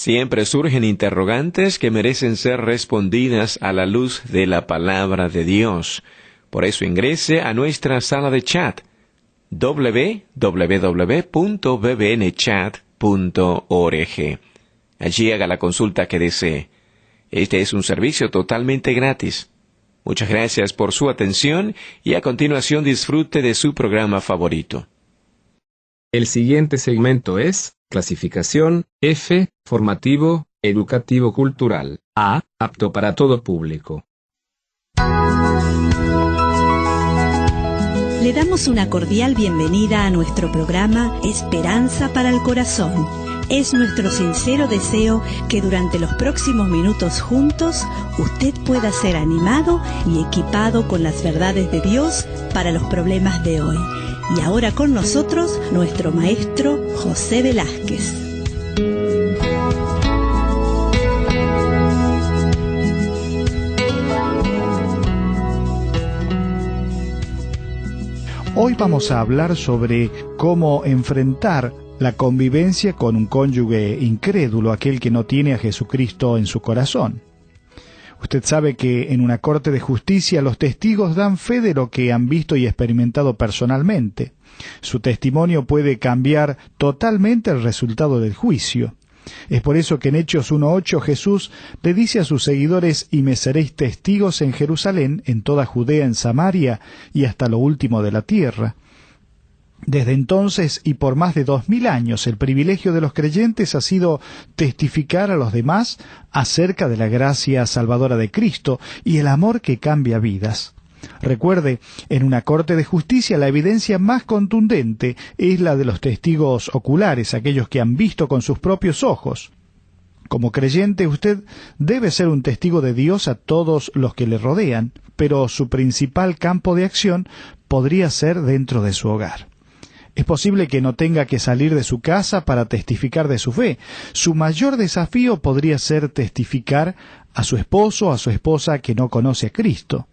Siempre surgen interrogantes que merecen ser respondidas a la luz de la palabra de Dios. Por eso ingrese a nuestra sala de chat www.bbnchat.org. Allí haga la consulta que desee. Este es un servicio totalmente gratis. Muchas gracias por su atención y a continuación disfrute de su programa favorito. El siguiente segmento es clasificación F, formativo, educativo cultural. A, apto para todo público. Le damos una cordial bienvenida a nuestro programa Esperanza para el Corazón. Es nuestro sincero deseo que durante los próximos minutos juntos usted pueda ser animado y equipado con las verdades de Dios para los problemas de hoy. Y ahora con nosotros nuestro maestro José Velázquez. Hoy vamos a hablar sobre cómo enfrentar la convivencia con un cónyuge incrédulo, aquel que no tiene a Jesucristo en su corazón. Usted sabe que en una corte de justicia los testigos dan fe de lo que han visto y experimentado personalmente. Su testimonio puede cambiar totalmente el resultado del juicio. Es por eso que en Hechos 1:8 Jesús le dice a sus seguidores: «Y me seréis testigos en Jerusalén, en toda Judea, en Samaria y hasta lo último de la tierra». Desde entonces y por más de 2000 años, el privilegio de los creyentes ha sido testificar a los demás acerca de la gracia salvadora de Cristo y el amor que cambia vidas. Recuerde, en una corte de justicia la evidencia más contundente es la de los testigos oculares, aquellos que han visto con sus propios ojos. Como creyente, usted debe ser un testigo de Dios a todos los que le rodean, pero su principal campo de acción podría ser dentro de su hogar. Es posible que no tenga que salir de su casa para testificar de su fe. Su mayor desafío podría ser testificar a su esposo o a su esposa que no conoce a Cristo.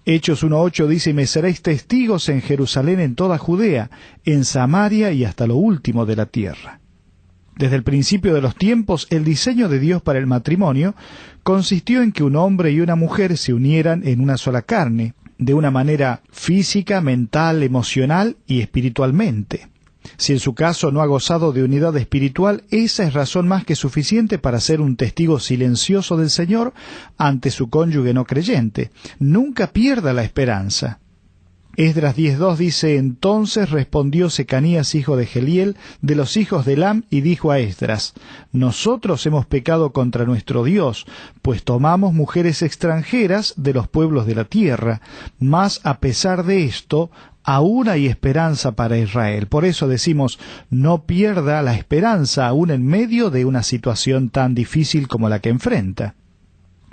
Hechos 1:8 dice: «Y me seréis testigos en Jerusalén, en toda Judea, en Samaria y hasta lo último de la tierra». Desde el principio de los tiempos, el diseño de Dios para el matrimonio consistió en que un hombre y una mujer se unieran en una sola carne, de una manera física, mental, emocional y espiritualmente. Si en su caso no ha gozado de unidad espiritual, esa es razón más que suficiente para ser un testigo silencioso del Señor ante su cónyuge no creyente. Nunca pierda la esperanza. Esdras 10:2 dice: «Entonces respondió Secanías, hijo de Geliel, de los hijos de Elam, y dijo a Esdras: Nosotros hemos pecado contra nuestro Dios, pues tomamos mujeres extranjeras de los pueblos de la tierra. Mas a pesar de esto, aún hay esperanza para Israel». Por eso decimos, no pierda la esperanza aún en medio de una situación tan difícil como la que enfrenta.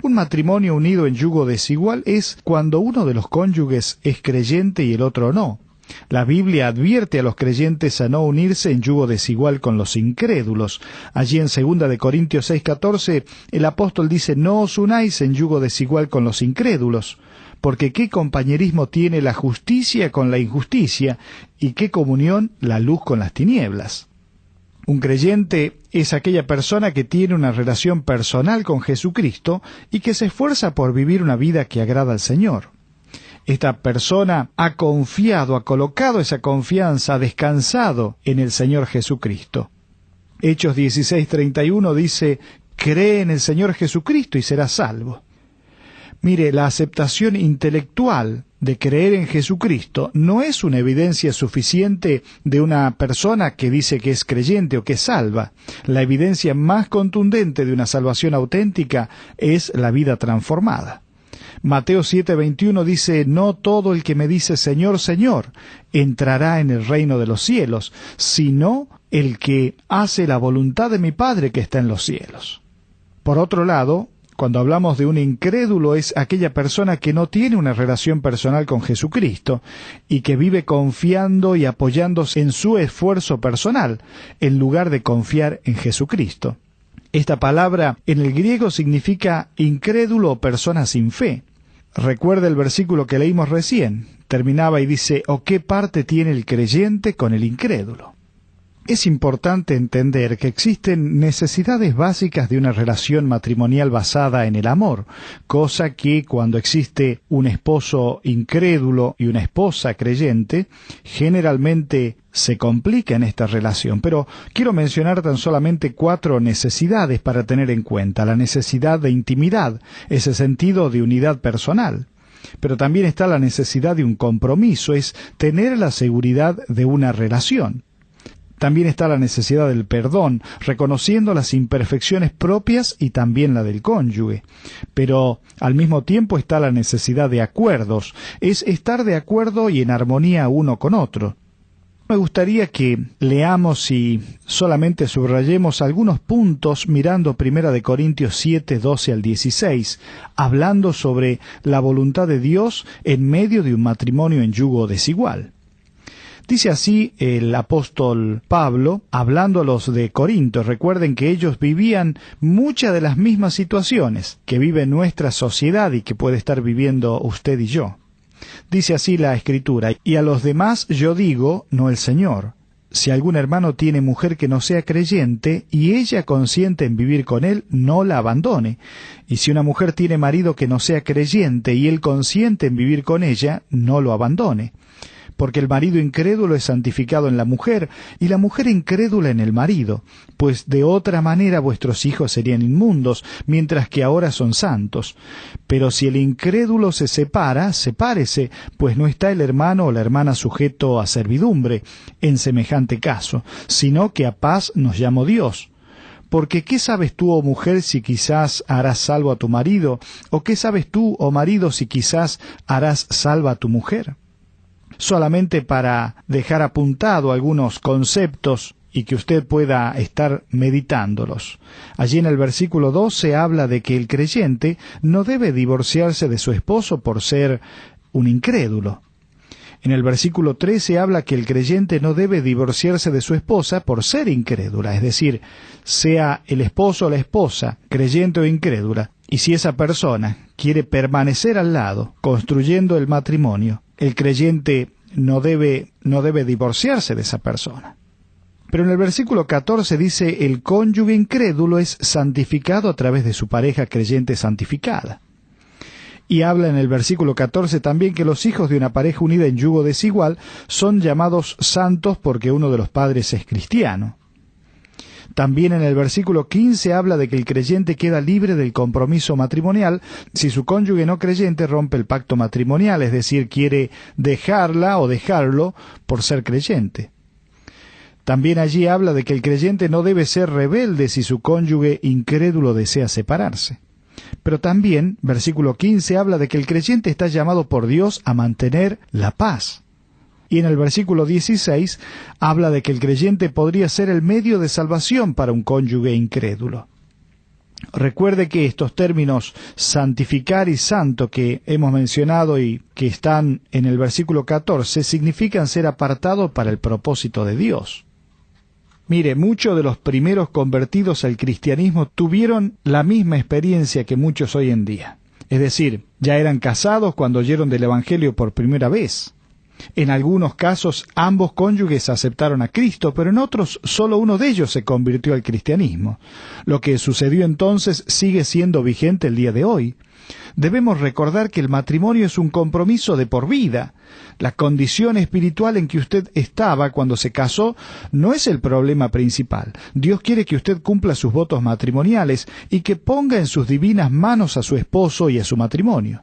Un matrimonio unido en yugo desigual es cuando uno de los cónyuges es creyente y el otro no. La Biblia advierte a los creyentes a no unirse en yugo desigual con los incrédulos. Allí en 2 de Corintios 6:14, el apóstol dice: «No os unáis en yugo desigual con los incrédulos, porque qué compañerismo tiene la justicia con la injusticia, y qué comunión la luz con las tinieblas». Un creyente es aquella persona que tiene una relación personal con Jesucristo y que se esfuerza por vivir una vida que agrada al Señor. Esta persona ha confiado, ha colocado esa confianza, ha descansado en el Señor Jesucristo. Hechos 16:31 dice: «Cree en el Señor Jesucristo y serás salvo». Mire, la aceptación intelectual de creer en Jesucristo no es una evidencia suficiente de una persona que dice que es creyente o que es salva. La evidencia más contundente de una salvación auténtica es la vida transformada. Mateo 7:21 dice: «No todo el que me dice Señor, Señor, entrará en el reino de los cielos, sino el que hace la voluntad de mi Padre que está en los cielos». Por otro lado, cuando hablamos de un incrédulo, es aquella persona que no tiene una relación personal con Jesucristo y que vive confiando y apoyándose en su esfuerzo personal, en lugar de confiar en Jesucristo. Esta palabra en el griego significa incrédulo o persona sin fe. Recuerda el versículo que leímos recién. Terminaba y dice: «¿O qué parte tiene el creyente con el incrédulo?». Es importante entender que existen necesidades básicas de una relación matrimonial basada en el amor, cosa que cuando existe un esposo incrédulo y una esposa creyente, generalmente se complica en esta relación. Pero quiero mencionar tan solamente 4 necesidades para tener en cuenta. La necesidad de intimidad, ese sentido de unidad personal. Pero también está la necesidad de un compromiso, es tener la seguridad de una relación. También está la necesidad del perdón, reconociendo las imperfecciones propias y también la del cónyuge. Pero al mismo tiempo está la necesidad de acuerdos, es estar de acuerdo y en armonía uno con otro. Me gustaría que leamos y solamente subrayemos algunos puntos mirando 1 Corintios 7, 12 al 16, hablando sobre la voluntad de Dios en medio de un matrimonio en yugo desigual. Dice así el apóstol Pablo, hablando a los de Corinto. Recuerden que ellos vivían muchas de las mismas situaciones que vive nuestra sociedad y que puede estar viviendo usted y yo. Dice así la Escritura: y a los demás yo digo, no el Señor, si algún hermano tiene mujer que no sea creyente y ella consiente en vivir con él, no la abandone. Y si una mujer tiene marido que no sea creyente y él consiente en vivir con ella, no lo abandone. Porque el marido incrédulo es santificado en la mujer, y la mujer incrédula en el marido, pues de otra manera vuestros hijos serían inmundos, mientras que ahora son santos. Pero si el incrédulo se separa, sepárese, pues no está el hermano o la hermana sujeto a servidumbre, en semejante caso, sino que a paz nos llamó Dios. Porque ¿qué sabes tú, oh mujer, si quizás harás salvo a tu marido? ¿O qué sabes tú, oh marido, si quizás harás salva a tu mujer? Solamente para dejar apuntado algunos conceptos y que usted pueda estar meditándolos. Allí en el versículo 2 se habla de que el creyente no debe divorciarse de su esposo por ser un incrédulo. En el versículo 3 se habla que el creyente no debe divorciarse de su esposa por ser incrédula, es decir, sea el esposo o la esposa, creyente o incrédula, y si esa persona quiere permanecer al lado, construyendo el matrimonio, el creyente no debe divorciarse de esa persona. Pero en el versículo 14 dice, el cónyuge incrédulo es santificado a través de su pareja creyente santificada. Y habla en el versículo 14 también que los hijos de una pareja unida en yugo desigual son llamados santos porque uno de los padres es cristiano. También en el versículo 15 habla de que el creyente queda libre del compromiso matrimonial si su cónyuge no creyente rompe el pacto matrimonial, es decir, quiere dejarla o dejarlo por ser creyente. También allí habla de que el creyente no debe ser rebelde si su cónyuge incrédulo desea separarse. Pero también, versículo 15, habla de que el creyente está llamado por Dios a mantener la paz. Y en el versículo 16 habla de que el creyente podría ser el medio de salvación para un cónyuge incrédulo. Recuerde que estos términos santificar y santo que hemos mencionado y que están en el versículo 14 significan ser apartado para el propósito de Dios. Mire, muchos de los primeros convertidos al cristianismo tuvieron la misma experiencia que muchos hoy en día. Es decir, ya eran casados cuando oyeron del Evangelio por primera vez. En algunos casos ambos cónyuges aceptaron a Cristo, pero en otros solo uno de ellos se convirtió al cristianismo. Lo que sucedió entonces sigue siendo vigente el día de hoy. Debemos recordar que el matrimonio es un compromiso de por vida. La condición espiritual en que usted estaba cuando se casó no es el problema principal. Dios quiere que usted cumpla sus votos matrimoniales y que ponga en sus divinas manos a su esposo y a su matrimonio.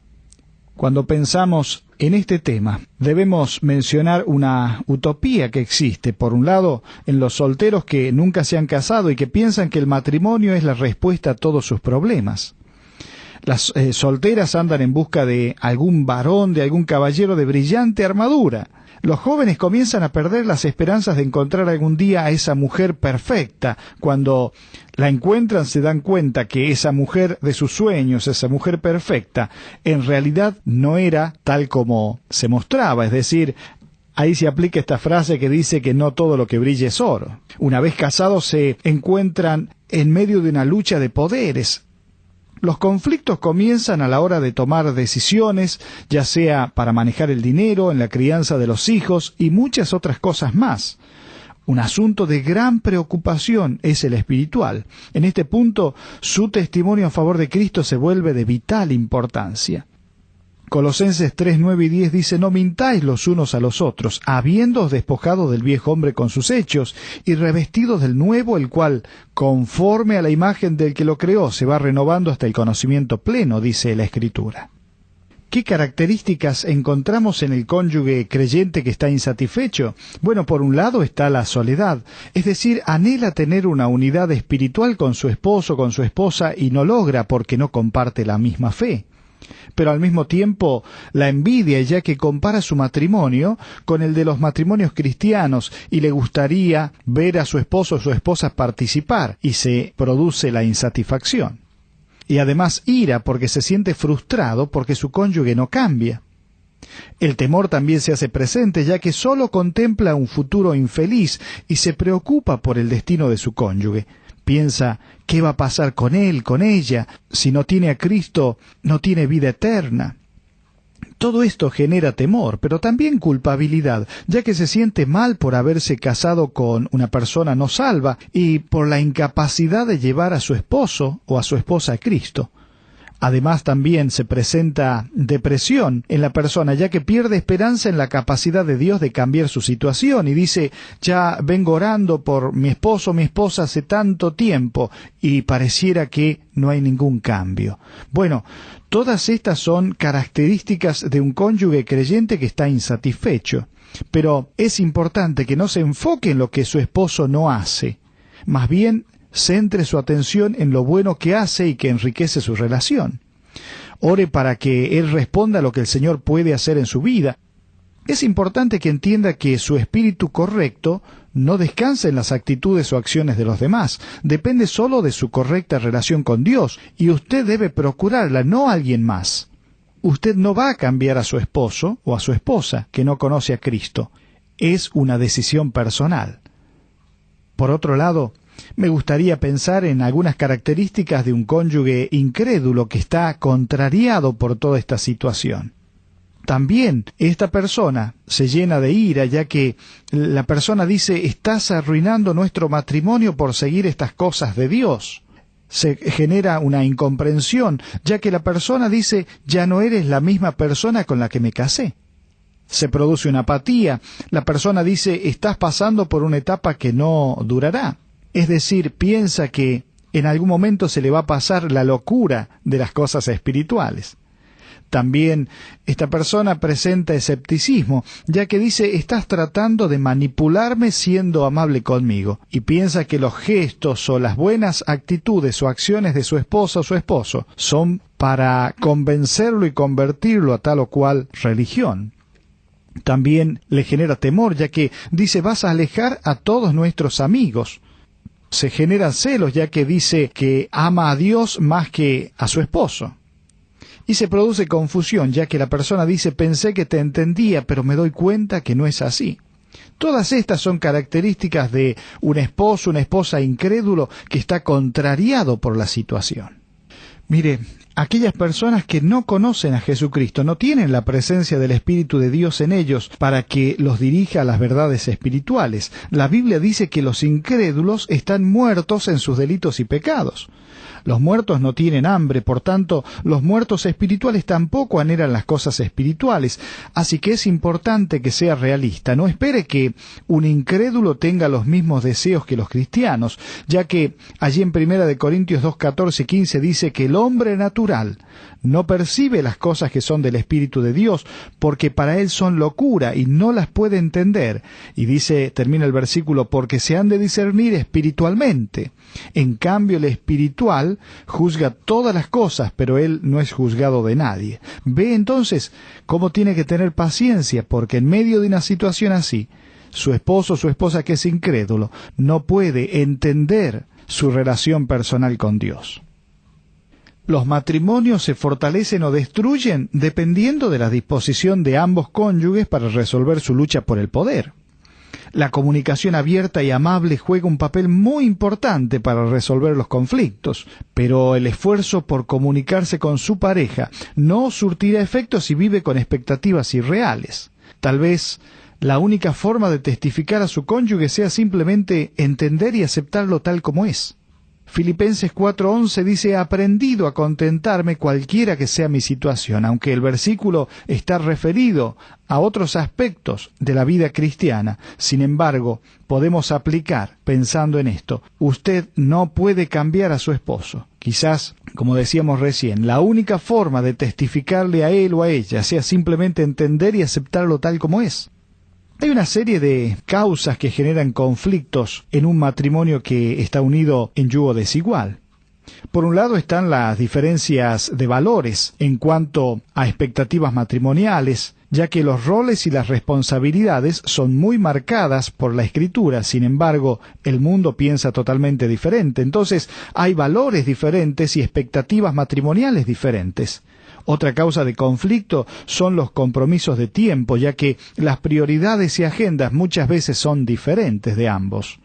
Cuando pensamos en este tema, debemos mencionar una utopía que existe, por un lado, en los solteros que nunca se han casado y que piensan que el matrimonio es la respuesta a todos sus problemas. Las solteras andan en busca de algún varón, de algún caballero de brillante armadura. Los jóvenes comienzan a perder las esperanzas de encontrar algún día a esa mujer perfecta. Cuando la encuentran se dan cuenta que esa mujer de sus sueños, esa mujer perfecta, en realidad no era tal como se mostraba. Es decir, ahí se aplica esta frase que dice que no todo lo que brilla es oro. Una vez casados se encuentran en medio de una lucha de poderes. Los conflictos comienzan a la hora de tomar decisiones, ya sea para manejar el dinero, en la crianza de los hijos y muchas otras cosas más. Un asunto de gran preocupación es el espiritual. En este punto, su testimonio a favor de Cristo se vuelve de vital importancia. Colosenses 3, 9 y 10 dice: no mintáis los unos a los otros, habiéndoos despojado del viejo hombre con sus hechos, y revestidos del nuevo, el cual, conforme a la imagen del que lo creó, se va renovando hasta el conocimiento pleno, dice la Escritura. ¿Qué características encontramos en el cónyuge creyente que está insatisfecho? Bueno, por un lado está la soledad, es decir, anhela tener una unidad espiritual con su esposo, con su esposa, y no logra porque no comparte la misma fe. Pero al mismo tiempo la envidia, ya que compara su matrimonio con el de los matrimonios cristianos y le gustaría ver a su esposo o su esposa participar, y se produce la insatisfacción. Y además ira porque se siente frustrado porque su cónyuge no cambia. El temor también se hace presente, ya que solo contempla un futuro infeliz y se preocupa por el destino de su cónyuge. Piensa, ¿qué va a pasar con él, con ella? Si no tiene a Cristo, no tiene vida eterna. Todo esto genera temor, pero también culpabilidad, ya que se siente mal por haberse casado con una persona no salva y por la incapacidad de llevar a su esposo o a su esposa a Cristo. Además, también se presenta depresión en la persona, ya que pierde esperanza en la capacidad de Dios de cambiar su situación y dice: ya vengo orando por mi esposo o mi esposa hace tanto tiempo y pareciera que no hay ningún cambio. Bueno, todas estas son características de un cónyuge creyente que está insatisfecho, pero es importante que no se enfoque en lo que su esposo no hace, más bien centre su atención en lo bueno que hace y que enriquece su relación. Ore para que él responda a lo que el Señor puede hacer en su vida. Es importante que entienda que su espíritu correcto no descansa en las actitudes o acciones de los demás. Depende solo de su correcta relación con Dios, y usted debe procurarla, no a alguien más. Usted no va a cambiar a su esposo o a su esposa que no conoce a Cristo. Es una decisión personal. Por otro lado, me gustaría pensar en algunas características de un cónyuge incrédulo que está contrariado por toda esta situación. También esta persona se llena de ira, ya que la persona dice: estás arruinando nuestro matrimonio por seguir estas cosas de Dios. Se genera una incomprensión, ya que la persona dice: ya no eres la misma persona con la que me casé. Se produce una apatía. La persona dice: estás pasando por una etapa que no durará. Es decir, piensa que en algún momento se le va a pasar la locura de las cosas espirituales. También esta persona presenta escepticismo, ya que dice: estás tratando de manipularme siendo amable conmigo, y piensa que los gestos o las buenas actitudes o acciones de su esposa o su esposo son para convencerlo y convertirlo a tal o cual religión. También le genera temor, ya que dice: vas a alejar a todos nuestros amigos. Se generan celos, ya que dice que ama a Dios más que a su esposo. Y se produce confusión, ya que la persona dice: pensé que te entendía, pero me doy cuenta que no es así. Todas estas son características de un esposo, una esposa incrédulo que está contrariado por la situación. Mire, aquellas personas que no conocen a Jesucristo, no tienen la presencia del Espíritu de Dios en ellos para que los dirija a las verdades espirituales. La Biblia dice que los incrédulos están muertos en sus delitos y pecados. Los muertos no tienen hambre, por tanto, los muertos espirituales tampoco anhelan las cosas espirituales. Así que es importante que sea realista. No espere que un incrédulo tenga los mismos deseos que los cristianos, ya que allí en 1 Corintios 2, 14 y 15 dice que el hombre natural no percibe las cosas que son del Espíritu de Dios, porque para él son locura y no las puede entender. Y dice, termina el versículo, porque se han de discernir espiritualmente. En cambio, el espiritual juzga todas las cosas, pero él no es juzgado de nadie. Ve entonces cómo tiene que tener paciencia, porque en medio de una situación así, su esposo o su esposa que es incrédulo no puede entender su relación personal con Dios. Los matrimonios se fortalecen o destruyen dependiendo de la disposición de ambos cónyuges para resolver su lucha por el poder. La comunicación abierta y amable juega un papel muy importante para resolver los conflictos, pero el esfuerzo por comunicarse con su pareja no surtirá efecto si vive con expectativas irreales. Tal vez la única forma de testificar a su cónyuge sea simplemente entender y aceptarlo tal como es. Filipenses 4:11 dice: he aprendido a contentarme cualquiera que sea mi situación, aunque el versículo está referido a otros aspectos de la vida cristiana. Sin embargo, podemos aplicar pensando en esto. Usted no puede cambiar a su esposo. Quizás, como decíamos recién, la única forma de testificarle a él o a ella sea simplemente entender y aceptarlo tal como es. Hay una serie de causas que generan conflictos en un matrimonio que está unido en yugo desigual. Por un lado están las diferencias de valores en cuanto a expectativas matrimoniales, ya que los roles y las responsabilidades son muy marcadas por la Escritura. Sin embargo, el mundo piensa totalmente diferente. Entonces, hay valores diferentes y expectativas matrimoniales diferentes. Otra causa de conflicto son los compromisos de tiempo, ya que las prioridades y agendas muchas veces son diferentes de ambos.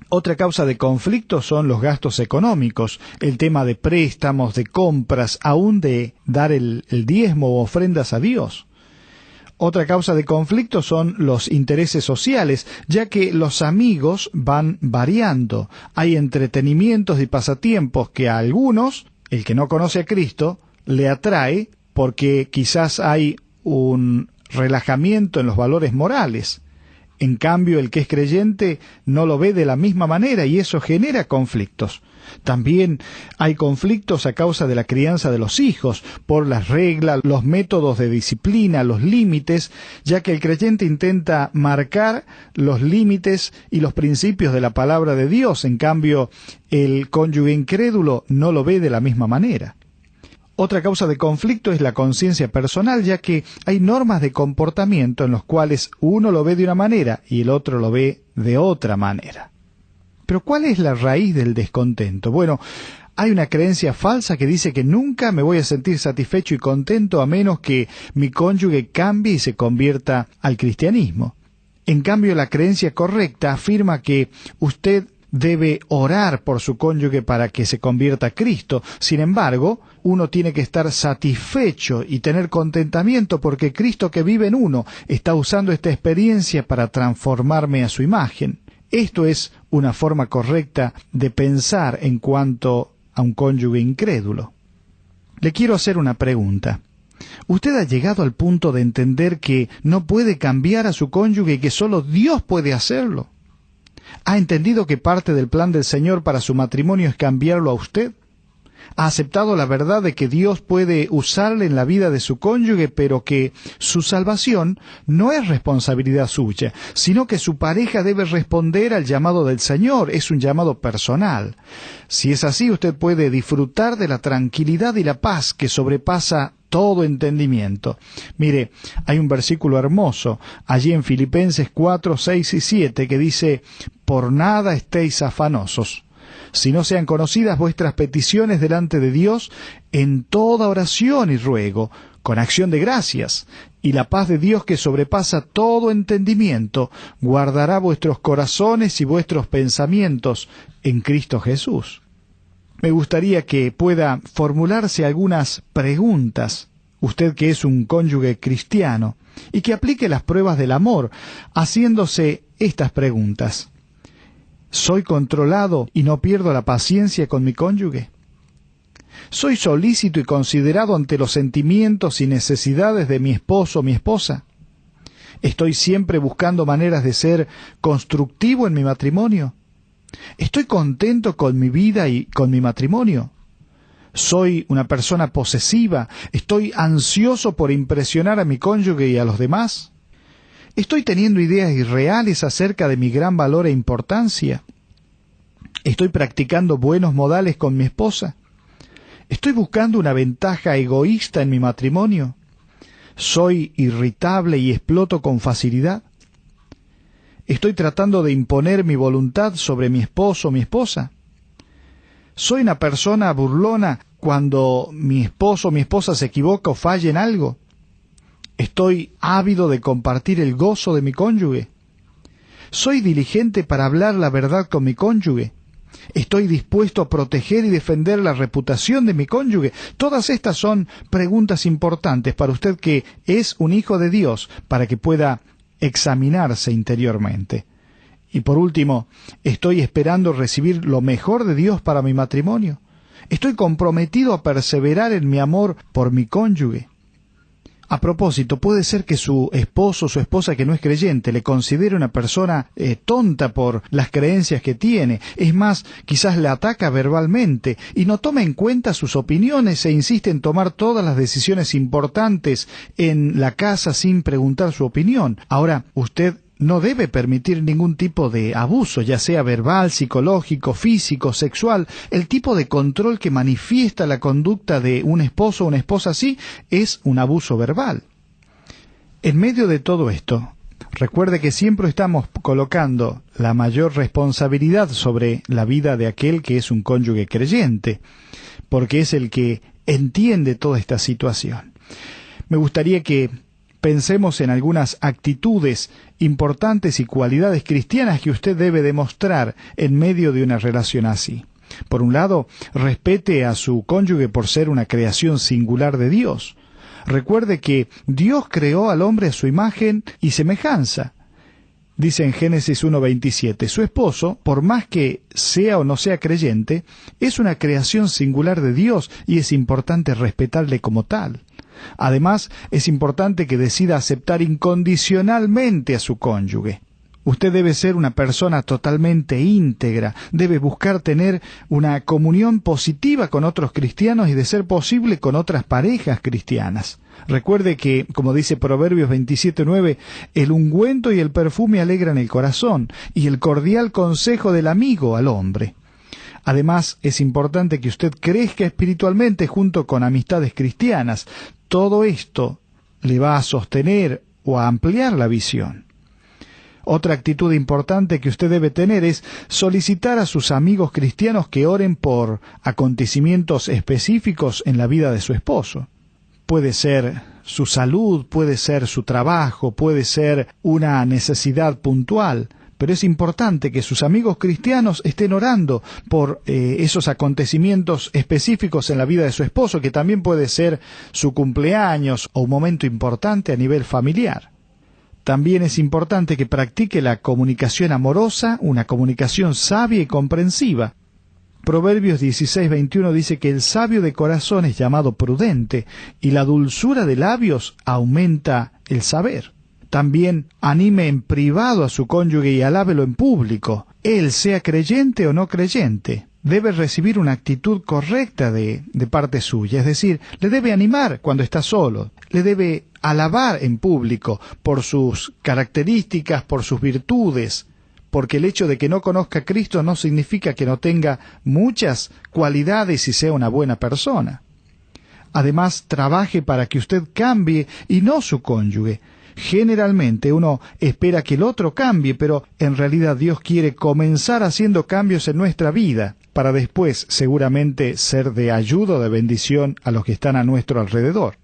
Otra causa de conflicto son los gastos económicos, el tema de préstamos, de compras, aún de dar el diezmo o ofrendas a Dios. Otra causa de conflicto son los intereses sociales, ya que los amigos van variando. Hay entretenimientos y pasatiempos que a algunos, el que no conoce a Cristo, le atrae porque quizás hay un relajamiento en los valores morales. En cambio, el que es creyente no lo ve de la misma manera y eso genera conflictos. También hay conflictos a causa de la crianza de los hijos, por las reglas, los métodos de disciplina, los límites, ya que el creyente intenta marcar los límites y los principios de la palabra de Dios. En cambio, el cónyuge incrédulo no lo ve de la misma manera. Otra causa de conflicto es la conciencia personal, ya que hay normas de comportamiento en los cuales uno lo ve de una manera y el otro lo ve de otra manera. Pero ¿cuál es la raíz del descontento? Bueno, hay una creencia falsa que dice que nunca me voy a sentir satisfecho y contento a menos que mi cónyuge cambie y se convierta al cristianismo. En cambio, la creencia correcta afirma que usted debe orar por su cónyuge para que se convierta a Cristo. Sin embargo, uno tiene que estar satisfecho y tener contentamiento porque Cristo que vive en uno está usando esta experiencia para transformarme a su imagen. Esto es una forma correcta de pensar en cuanto a un cónyuge incrédulo. Le quiero hacer una pregunta. ¿Usted ha llegado al punto de entender que no puede cambiar a su cónyuge y que solo Dios puede hacerlo? ¿Ha entendido que parte del plan del Señor para su matrimonio es cambiarlo a usted? ¿Ha aceptado la verdad de que Dios puede usarle en la vida de su cónyuge, pero que su salvación no es responsabilidad suya, sino que su pareja debe responder al llamado del Señor? Es un llamado personal. Si es así, usted puede disfrutar de la tranquilidad y la paz que sobrepasa todo entendimiento. Mire, hay un versículo hermoso allí en Filipenses 4, 6 y 7 que dice: por nada estéis afanosos, si no sean conocidas vuestras peticiones delante de Dios en toda oración y ruego, con acción de gracias, y la paz de Dios que sobrepasa todo entendimiento, guardará vuestros corazones y vuestros pensamientos en Cristo Jesús. Me gustaría que pueda formularse algunas preguntas, usted que es un cónyuge cristiano, y que aplique las pruebas del amor, haciéndose estas preguntas. ¿Soy controlado y no pierdo la paciencia con mi cónyuge? ¿Soy solícito y considerado ante los sentimientos y necesidades de mi esposo o mi esposa? ¿Estoy siempre buscando maneras de ser constructivo en mi matrimonio? ¿Estoy contento con mi vida y con mi matrimonio? ¿Soy una persona posesiva? ¿Estoy ansioso por impresionar a mi cónyuge y a los demás? ¿Estoy teniendo ideas irreales acerca de mi gran valor e importancia? ¿Estoy practicando buenos modales con mi esposa? ¿Estoy buscando una ventaja egoísta en mi matrimonio? ¿Soy irritable y exploto con facilidad? ¿Estoy tratando de imponer mi voluntad sobre mi esposo o mi esposa? ¿Soy una persona burlona cuando mi esposo o mi esposa se equivoca o falla en algo? ¿Estoy ávido de compartir el gozo de mi cónyuge? ¿Soy diligente para hablar la verdad con mi cónyuge? ¿Estoy dispuesto a proteger y defender la reputación de mi cónyuge? Todas estas son preguntas importantes para usted que es un hijo de Dios, para que pueda examinarse interiormente. Y por último, ¿estoy esperando recibir lo mejor de Dios para mi matrimonio? ¿Estoy comprometido a perseverar en mi amor por mi cónyuge? A propósito, puede ser que su esposo o su esposa que no es creyente le considere una persona tonta por las creencias que tiene. Es más, quizás le ataca verbalmente y no toma en cuenta sus opiniones e insiste en tomar todas las decisiones importantes en la casa sin preguntar su opinión. Ahora, usted no debe permitir ningún tipo de abuso, ya sea verbal, psicológico, físico, sexual. El tipo de control que manifiesta la conducta de un esposo o una esposa así es un abuso verbal. En medio de todo esto, recuerde que siempre estamos colocando la mayor responsabilidad sobre la vida de aquel que es un cónyuge creyente, porque es el que entiende toda esta situación. Me gustaría que pensemos en algunas actitudes importantes y cualidades cristianas que usted debe demostrar en medio de una relación así. Por un lado, respete a su cónyuge por ser una creación singular de Dios. Recuerde que Dios creó al hombre a su imagen y semejanza. Dice en Génesis 1:27, su esposo, por más que sea o no sea creyente, es una creación singular de Dios y es importante respetarle como tal. Además, es importante que decida aceptar incondicionalmente a su cónyuge. Usted debe ser una persona totalmente íntegra, debe buscar tener una comunión positiva con otros cristianos y, de ser posible, con otras parejas cristianas. Recuerde que, como dice Proverbios 27:9, el ungüento y el perfume alegran el corazón, y el cordial consejo del amigo al hombre. Además, es importante que usted crezca espiritualmente junto con amistades cristianas. Todo esto le va a sostener o a ampliar la visión. Otra actitud importante que usted debe tener es solicitar a sus amigos cristianos que oren por acontecimientos específicos en la vida de su esposo. Puede ser su salud, puede ser su trabajo, puede ser una necesidad puntual. Pero es importante que sus amigos cristianos estén orando por esos acontecimientos específicos en la vida de su esposo, que también puede ser su cumpleaños o un momento importante a nivel familiar. También es importante que practique la comunicación amorosa, una comunicación sabia y comprensiva. Proverbios 16:21 dice que el sabio de corazón es llamado prudente, y la dulzura de labios aumenta el saber. También anime en privado a su cónyuge y alábelo en público. Él, sea creyente o no creyente, debe recibir una actitud correcta de parte suya. Es decir, le debe animar cuando está solo. Le debe alabar en público por sus características, por sus virtudes. Porque el hecho de que no conozca a Cristo no significa que no tenga muchas cualidades y sea una buena persona. Además, trabaje para que usted cambie y no su cónyuge. Generalmente uno espera que el otro cambie, pero en realidad Dios quiere comenzar haciendo cambios en nuestra vida, para después seguramente ser de ayuda o de bendición a los que están a nuestro alrededor.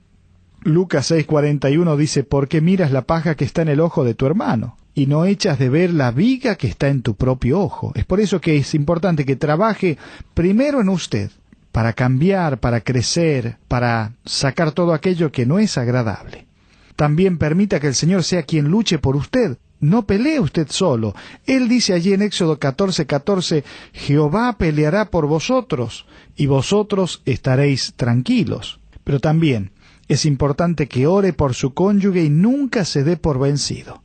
Lucas 6:41 dice, ¿por qué miras la paja que está en el ojo de tu hermano, y no echas de ver la viga que está en tu propio ojo? Es por eso que es importante que trabaje primero en usted, para cambiar, para crecer, para sacar todo aquello que no es agradable. También permita que el Señor sea quien luche por usted. No pelee usted solo. Él dice allí en Éxodo 14:14, Jehová peleará por vosotros, y vosotros estaréis tranquilos. Pero también es importante que ore por su cónyuge y nunca se dé por vencido.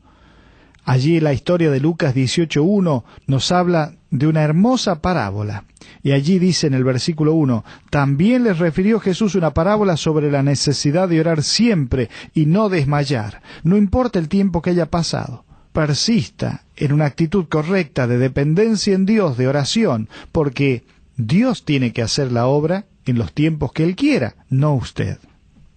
Allí la historia de Lucas 18:1 nos habla de una hermosa parábola. Y allí dice en el versículo 1, también les refirió Jesús una parábola sobre la necesidad de orar siempre y no desmayar, no importa el tiempo que haya pasado. Persista en una actitud correcta de dependencia en Dios, de oración, porque Dios tiene que hacer la obra en los tiempos que Él quiera, no usted.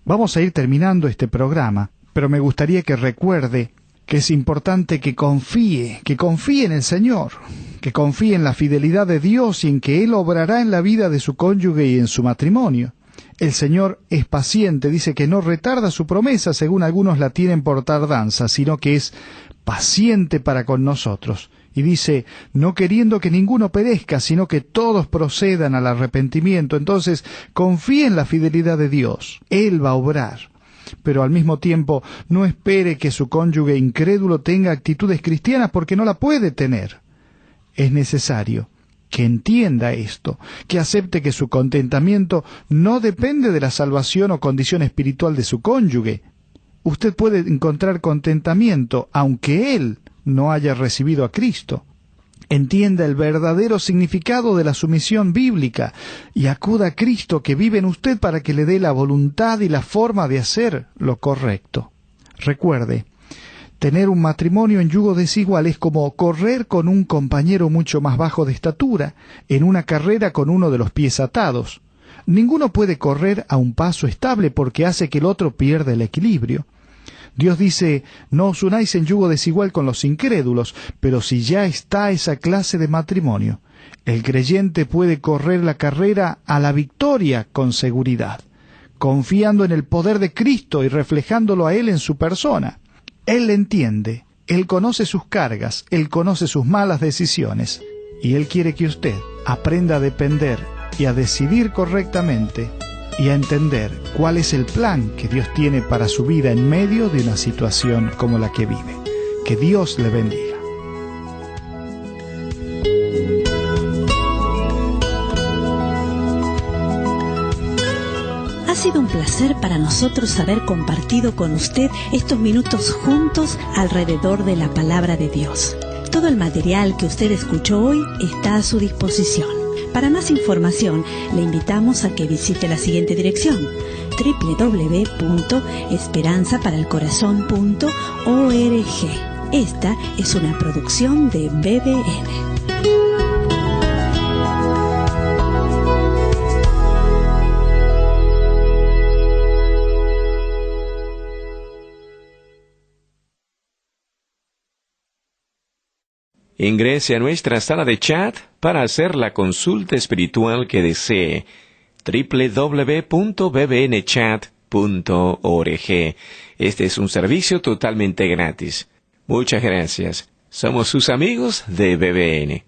Vamos a ir terminando este programa, pero me gustaría que recuerde que es importante que confíe en el Señor, que confíe en la fidelidad de Dios y en que Él obrará en la vida de su cónyuge y en su matrimonio. El Señor es paciente, dice que no retarda su promesa, según algunos la tienen por tardanza, sino que es paciente para con nosotros. Y dice, no queriendo que ninguno perezca, sino que todos procedan al arrepentimiento. Entonces, confíe en la fidelidad de Dios. Él va a obrar. Pero al mismo tiempo, no espere que su cónyuge incrédulo tenga actitudes cristianas porque no la puede tener. Es necesario que entienda esto, que acepte que su contentamiento no depende de la salvación o condición espiritual de su cónyuge. Usted puede encontrar contentamiento aunque él no haya recibido a Cristo. Entienda el verdadero significado de la sumisión bíblica y acuda a Cristo que vive en usted para que le dé la voluntad y la forma de hacer lo correcto. Recuerde, tener un matrimonio en yugo desigual es como correr con un compañero mucho más bajo de estatura, en una carrera con uno de los pies atados. Ninguno puede correr a un paso estable porque hace que el otro pierda el equilibrio. Dios dice, no os unáis en yugo desigual con los incrédulos, pero si ya está esa clase de matrimonio, el creyente puede correr la carrera a la victoria con seguridad, confiando en el poder de Cristo y reflejándolo a Él en su persona. Él le entiende, Él conoce sus cargas, Él conoce sus malas decisiones, y Él quiere que usted aprenda a depender y a decidir correctamente y a entender cuál es el plan que Dios tiene para su vida en medio de una situación como la que vive. Que Dios le bendiga. Ha sido un placer para nosotros haber compartido con usted estos minutos juntos alrededor de la palabra de Dios. Todo el material que usted escuchó hoy está a su disposición. Para más información, le invitamos a que visite la siguiente dirección: www.esperanzaparalcorazon.org. Esta es una producción de BBN. Ingrese a nuestra sala de chat para hacer la consulta espiritual que desee. www.bbnchat.org. Este es un servicio totalmente gratis. Muchas gracias. Somos sus amigos de BBN.